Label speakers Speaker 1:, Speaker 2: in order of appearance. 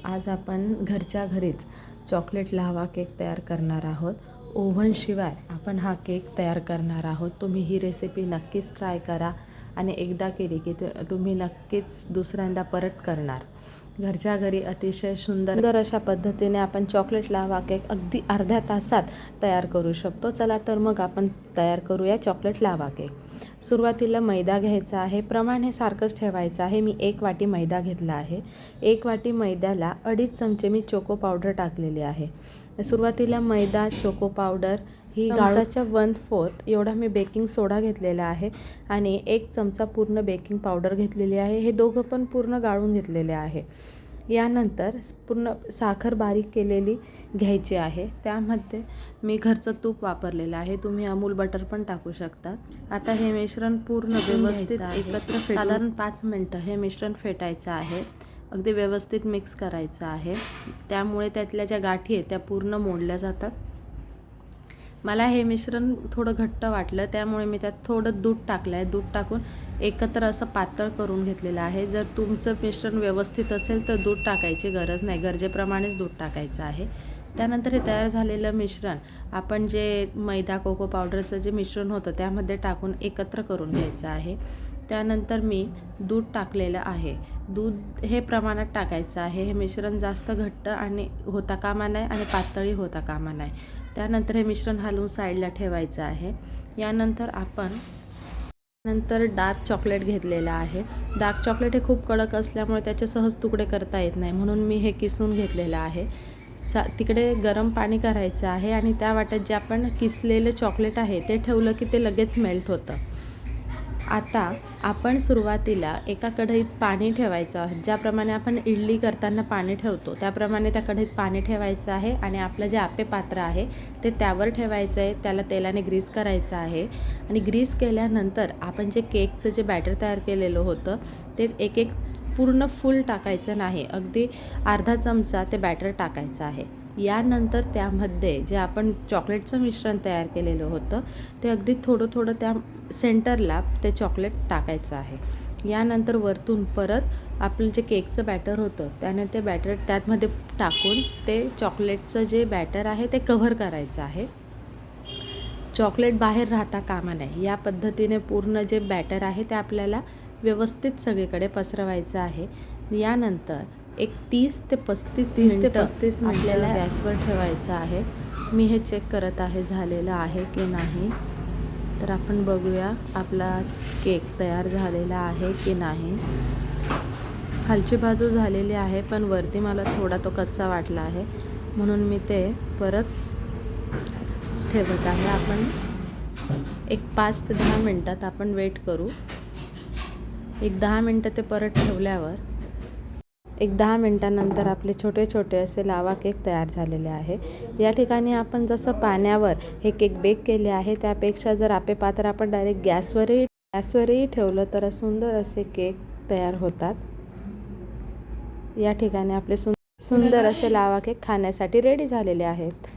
Speaker 1: आज आपण घरच्या घरीच चॉकलेट लावा केक तयार करणार आहोत. ओव्हनशिवाय आपण हा केक तयार करणार आहोत. तुम्ही ही रेसिपी नक्कीच ट्राय करा आणि एकदा केली की तुम्ही नक्कीच दुसऱ्यांदा परत करणार. घरच्या घरी अतिशय सुंदर अशा पद्धतीने आपण चॉकलेट लावा केक अगदी अर्ध्या तासात तयार करू शकतो. चला तर मग आपण तयार करूया चॉकलेट लावा केक. सुरुवातीला मैदा घ्यायचा आहे. प्रमाण हे सारखंच ठेवायचं आहे. मी 1 वाटी मैदा घेतला आहे. 1 वाटी मैद्याला 2.5 चमचे मी चोको पावडर टाकलेली आहे. सुरुवातीला मैदा, चोको पावडर ही चमचाच्या 1/4 एवढा मी बेकिंग सोडा घेतलेला आहे आणि 1 चमचा पूर्ण बेकिंग पावडर घेतलेली आहे. हे दोघं पण पूर्ण गाळून घेतलेले आहे. यानंतर पूर्ण साखर बारीक केलेली घ्यायची आहे. त्यामध्ये मी घरचं तूप वापरलेलं आहे. तुम्ही अमूल बटर पण टाकू शकता. आता हे मिश्रण पूर्ण व्यवस्थित एकत्र साधारण 5 मिनटं हे मिश्रण फेटायचं आहे. अगदी व्यवस्थित मिक्स करायचं आहे. त्यामुळे त्यातल्या ज्या गाठी आहेत त्या पूर्ण मोडल्या जातात. मला हे मिश्रण थोडं घट्ट वाटलं त्यामुळे मी त्यात थोडं दूध टाकलं आहे. दूध टाकून एकत्र असं पातळ करून घेतलेलं आहे. जर तुमचं मिश्रण व्यवस्थित असेल तर दूध टाकायची गरज नाही, गरजेप्रमाणेच दूध टाकायचं आहे. त्यानंतर हे तयार झालेलं मिश्रण आपण जे मैदा कोको पावडरचं जे मिश्रण होतं त्यामध्ये टाकून एकत्र करून घ्यायचं आहे. त्यानंतर मी दूध टाकलेलं आहे. दूध हे प्रमाणात टाकायचं आहे. हे मिश्रण जास्त घट्ट आणि होता कामा नये आणि पातळी होता कामा नये. त्यानंतर हे मिश्रण हलवून साईडला ठेवायचं आहे. यानंतर आपण डार्क चॉकलेट घेतलेलं आहे. डार्क चॉकलेट हे खूप कडक असल्यामुळे त्याचे सहज तुकडे करता येत नाही, म्हणून मी हे किसून घेतलेलं आहे. तिकडे गरम पाणी करायचं आहे आणि त्या वाट्यात जे आपण किसलेलं चॉकलेट आहे ते ठेवलं की ते लगेच मेल्ट होतं. आता आपण सुरुवातीला एका कढईत पाणी ठेवायचं आहे. ज्याप्रमाणे आपण इडली करताना पाणी ठेवतो त्याप्रमाणे त्या कढईत पाणी ठेवायचं आहे आणि आपलं जे आप्पे पात्र आहे ते त्यावर ठेवायचं आहे. त्याला तेलाने ग्रीस करायचं आहे आणि ग्रीस केल्यानंतर आपण जे केकचं जे बॅटर तयार केलेलं होतं ते एक पूर्ण फुल टाकायचं नाही, अगदी अर्धा चमचा ते बॅटर टाकायचं आहे. यानंतर त्यामध्ये जे आपण चॉकलेटचं मिश्रण तयार केलेलं होतं ते अगदी थोडं त्या सेंटरला ते चॉकलेट टाकायचं आहे. यानंतर वरतून परत आपलं जे केकचं बॅटर होतं त्याने ते बॅटर त्यामध्ये टाकून ते चॉकलेटचं जे बॅटर आहे ते कव्हर करायचं आहे. चॉकलेट बाहेर राहता कामा नये या पद्धतीने पूर्ण जे बॅटर आहे ते आपल्याला व्यवस्थित सगळीकडे पसरवायचं आहे. यानंतर एक 30 ते 35 मिनिटं आपल्याला गॅसवर ठेवायचं आहे. मी हे चेक करत आहे झालेलं आहे की नाही. तर आपण बघूया आपला केक तयार झालेला आहे की नाही. खालची बाजू झालेली आहे पण वरती मला थोडा तो कच्चा वाटला आहे, म्हणून मी ते परत ठेवत आहे. आपण एक 5 ते 10 मिनटात आपण वेट करू. एक 10 मिनटं ते परत ठेवल्यावर एक 10 मिनटानंतर आपले छोटे छोटे असे लावा केक तयार झालेले आहे. या ठिकाणी आपण जसं पाण्यावर हे केक बेक केले आहे त्यापेक्षा जर आप्पे पात्र आपण डायरेक्ट गॅसवरही ठेवलं तर सुंदर असे केक तयार होतात. या ठिकाणी आपले सुंदर असे लावा केक खाण्यासाठी रेडी झालेले आहेत.